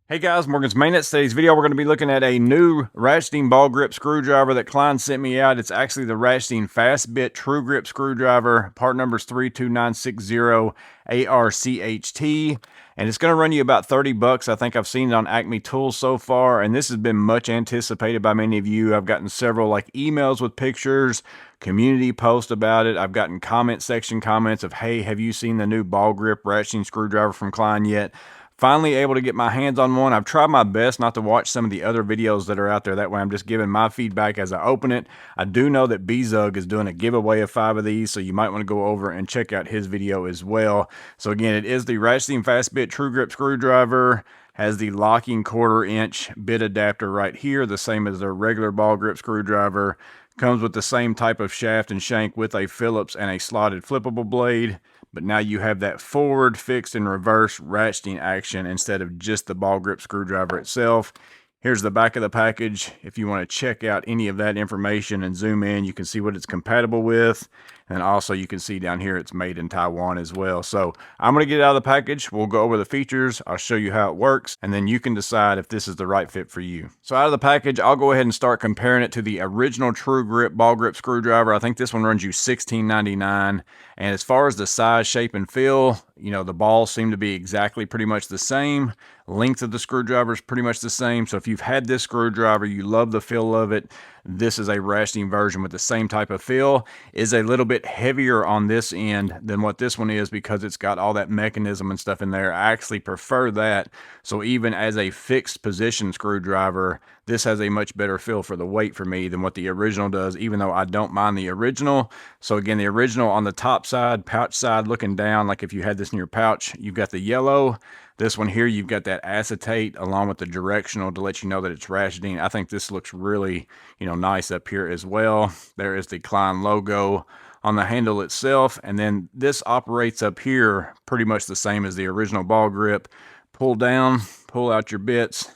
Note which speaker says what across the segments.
Speaker 1: Hey guys, Morgan's Maintenance. Today's video, we're going to be looking at a new ratcheting ball grip screwdriver that Klein sent me out. It's actually the Ratcheting Fast Bit True Grip Screwdriver. Part number is 32960 ARCHT. And it's going to run you about 30 bucks. I think I've seen it on Acme Tools so far. And this has been much anticipated by many of you. I've gotten several emails with pictures, community posts about it. I've gotten comment section comments of, hey, have you seen the new ball grip ratcheting screwdriver from Klein yet? Finally able to get my hands on one. I've tried my best not to watch some of the other videos that are out there. That way I'm just giving my feedback as I open it. I do know that Bezug is doing a giveaway of 5 of these, so you might want to go over and check out his video as well. So again, it is the Ratcheting Fast Bit True Grip Screwdriver. Has the locking 1/4-inch bit adapter right here, the same as their regular ball grip screwdriver. Comes with the same type of shaft and shank with a Phillips and a slotted flippable blade. But now you have that forward, fixed, and reverse ratcheting action instead of just the ball grip screwdriver itself. Here's the back of the package. If you want to check out any of that information and zoom in, you can see what it's compatible with. And also you can see down here it's made in Taiwan as well. So I'm going to get it out of the package. We'll go over the features. I'll show you how it works. And then you can decide if this is the right fit for you. So out of the package, I'll go ahead and start comparing it to the original True Grip ball grip screwdriver. I think this one runs you $16.99. And as far as the size, shape, and feel, the balls seem to be exactly pretty much the same. Length of the screwdriver is pretty much the same. So if you've had this screwdriver, you love the feel of it, this is a ratcheting version with the same type of feel. Is a little bit heavier on this end than what this one is because it's got all that mechanism and stuff in there. I actually prefer that. So even as a fixed position screwdriver, this has a much better feel for the weight for me than what the original does, even though I don't mind the original. So again, the original on the top side, pouch side, looking down, like if you had this in your pouch, you've got the yellow. This one here, you've got that acetate along with the directional to let you know that it's ratcheting. I think this looks really, nice up here as well. There is the Klein logo on the handle itself. And then this operates up here pretty much the same as the original ball grip. Pull down, pull out your bits,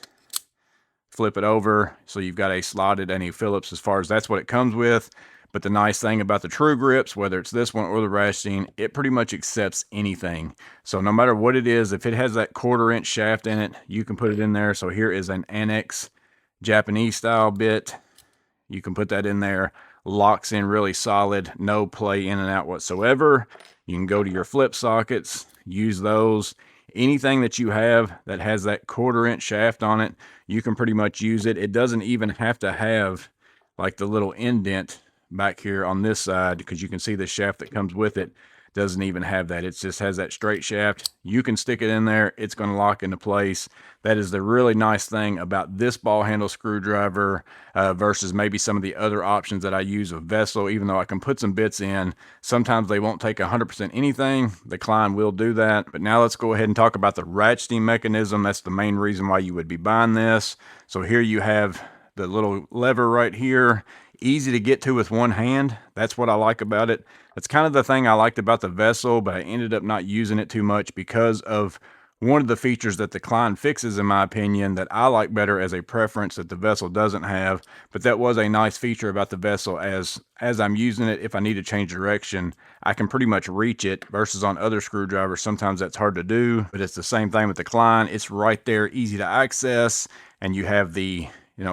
Speaker 1: flip it over. So you've got a slotted and a Phillips as far as that's what it comes with. But the nice thing about the True Grips, whether it's this one or the Ratcheting, it pretty much accepts anything. So no matter what it is, if it has that 1/4-inch shaft in it, you can put it in there. So here is an Annex Japanese style bit. You can put that in there. Locks in really solid, no play in and out whatsoever. You can go to your flip sockets, use those. Anything that you have that has that 1/4-inch shaft on it, you can pretty much use it. It doesn't even have to have the little indent back here on this side, because you can see the shaft that comes with it doesn't even have that. It just has that straight shaft. You can stick it in there, it's going to lock into place. That is the really nice thing about this ball handle screwdriver versus maybe some of the other options that I use with Vessel. Even though I can put some bits in, sometimes they won't take 100% anything. The Klein will do that. But now let's go ahead and talk about the ratcheting mechanism. That's the main reason why you would be buying this. So here you have the little lever right here. Easy to get to with one hand. That's what I like about it. That's kind of the thing I liked about the Vessel, but I ended up not using it too much because of one of the features that the Klein fixes, in my opinion, that I like better as a preference that the Vessel doesn't have. But that was a nice feature about the Vessel. As I'm using it, if I need to change direction, I can pretty much reach it, versus on other screwdrivers, sometimes that's hard to do. But it's the same thing with the Klein. It's right there, easy to access, and you have the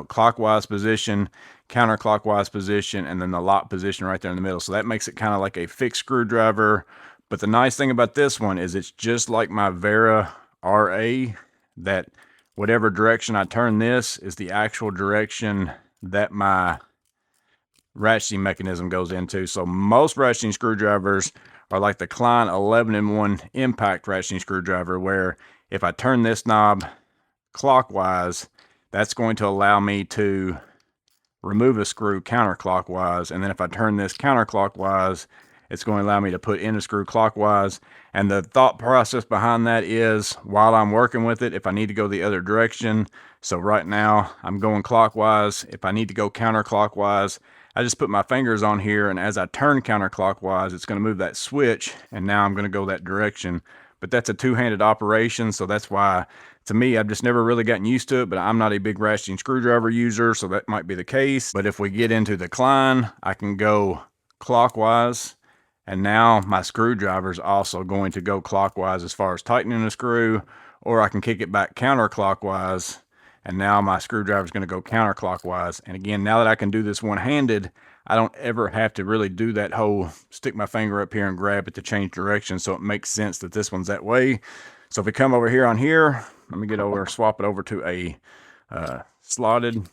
Speaker 1: clockwise position, counterclockwise position, and then the lock position right there in the middle. So that makes it kind of like a fixed screwdriver. But the nice thing about this one is it's just like my Vera RA, that whatever direction I turn this is the actual direction that my ratcheting mechanism goes into. So most ratcheting screwdrivers are like the Klein 11-in-1 impact ratcheting screwdriver, where if I turn this knob clockwise, that's going to allow me to remove a screw counterclockwise. And then if I turn this counterclockwise, it's going to allow me to put in a screw clockwise. And the thought process behind that is, while I'm working with it, if I need to go the other direction, so right now I'm going clockwise. If I need to go counterclockwise, I just put my fingers on here, and as I turn counterclockwise, it's going to move that switch, and now I'm going to go that direction. But that's a two-handed operation, so that's why, to me, I've just never really gotten used to it. But I'm not a big ratcheting screwdriver user, so that might be the case. But if we get into the Klein, I can go clockwise, and now my screwdriver is also going to go clockwise as far as tightening a screw, or I can kick it back counterclockwise, and now my screwdriver is going to go counterclockwise. And again, now that I can do this one-handed, I don't ever have to really do that whole stick my finger up here and grab it to change direction. So it makes sense that this one's that way. So if we come over here on here, let me get over, swap it over to a slotted.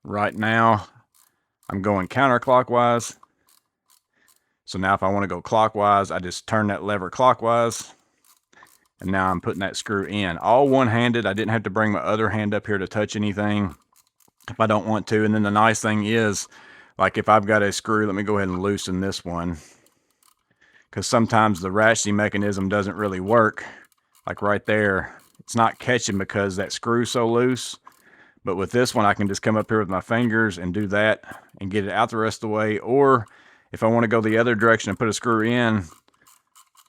Speaker 1: Right now, I'm going counterclockwise. So now if I want to go clockwise, I just turn that lever clockwise. And now I'm putting that screw in. All one-handed. I didn't have to bring my other hand up here to touch anything if I don't want to. And then the nice thing is, like if I've got a screw, let me go ahead and loosen this one. Because sometimes the ratcheting mechanism doesn't really work. Like right there, it's not catching because that screw's so loose. But with this one, I can just come up here with my fingers and do that and get it out the rest of the way. Or if I want to go the other direction and put a screw in,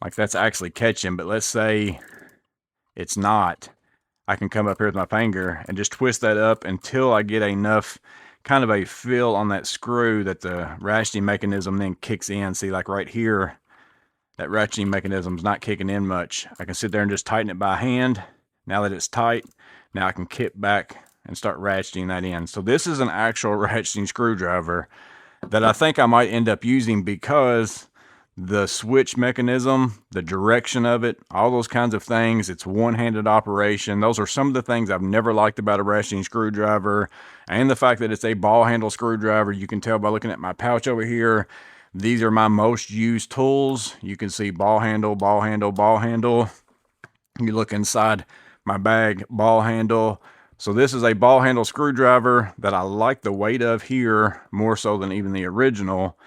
Speaker 1: like that's actually catching. But let's say it's not. I can come up here with my finger and just twist that up until I get enough kind of a feel on that screw that the ratcheting mechanism then kicks in. See, like right here, that ratcheting mechanism is not kicking in much. I can sit there and just tighten it by hand. Now that it's tight, now I can kick back and start ratcheting that in. So this is an actual ratcheting screwdriver that I think I might end up using because the switch mechanism, the direction of it, all those kinds of things, it's one-handed operation. Those are some of the things I've never liked about a ratcheting screwdriver. And the fact that it's a ball handle screwdriver, you can tell by looking at my pouch over here. These are my most used tools. You can see ball handle, ball handle, ball handle. You look inside my bag, ball handle. So this is a ball handle screwdriver that I like the weight of here more so than even the original,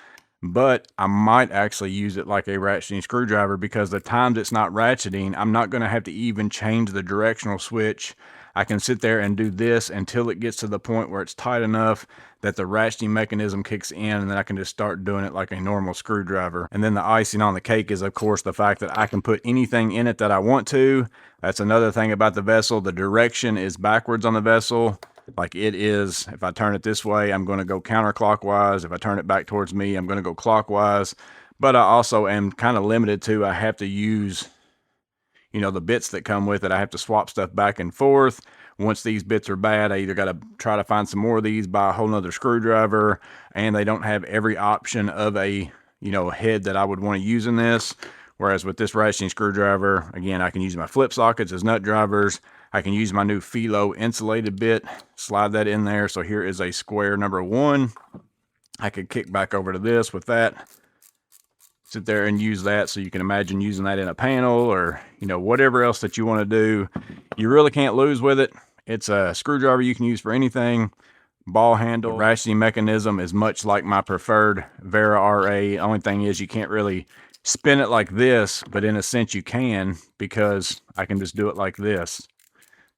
Speaker 1: but I might actually use it like a ratcheting screwdriver because the times it's not ratcheting, I'm not going to have to even change the directional switch. I can sit there and do this until it gets to the point where it's tight enough that the ratcheting mechanism kicks in, and then I can just start doing it like a normal screwdriver. And then the icing on the cake is, of course, the fact that I can put anything in it that I want to. That's another thing about the vessel. The direction is backwards on the vessel. Like it is, if I turn it this way, I'm going to go counterclockwise. If I turn it back towards me, I'm going to go clockwise. But I also am kind of limited to, I have to use, you know, the bits that come with it. I have to swap stuff back and forth. Once these bits are bad, I either got to try to find some more of these, buy a whole nother screwdriver, and they don't have every option of a, you know, head that I would want to use in this. Whereas with this ratcheting screwdriver, again, I can use my flip sockets as nut drivers. I can use my new Philo insulated bit, slide that in there. So here is a square number 1. I could kick back over to this with that. Sit there and use that, so you can imagine using that in a panel or, you know, whatever else that you want to do. You really can't lose with it. It's a screwdriver you can use for anything. Ball handle. The ratcheting mechanism is much like my preferred Vera RA. Only thing is you can't really spin it like this, but in a sense you can, because I can just do it like this.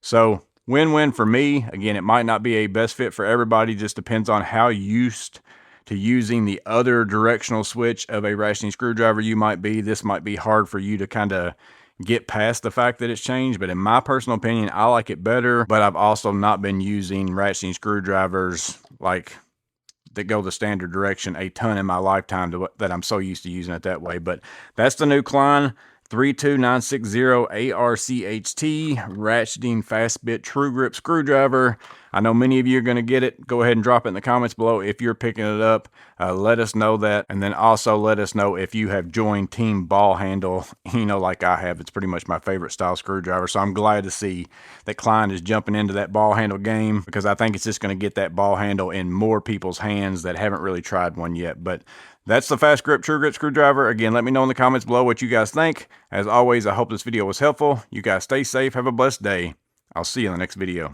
Speaker 1: So win-win for me. Again, it might not be a best fit for everybody. Just depends on how used to using the other directional switch of a ratcheting screwdriver you might be. This might be hard for you to kind of get past the fact that it's changed, but in my personal opinion, I like it better. But I've also not been using ratcheting screwdrivers like that go the standard direction a ton in my lifetime that I'm so used to using it that way. But that's the new Klein 32960 ARCHT ratcheting fast bit true grip screwdriver. I know many of you are going to get it. Go ahead and drop it in the comments below if you're picking it up. Let us know that, and then also let us know if you have joined Team Ball Handle. You know, like I have, it's pretty much my favorite style screwdriver. So I'm glad to see that Klein is jumping into that ball handle game, because I think it's just going to get that ball handle in more people's hands that haven't really tried one yet. But that's the fast grip true grip screwdriver. Again, let me know in the comments below what you guys think. As always, I hope this video was helpful. You guys stay safe. Have a blessed day. I'll see you in the next video.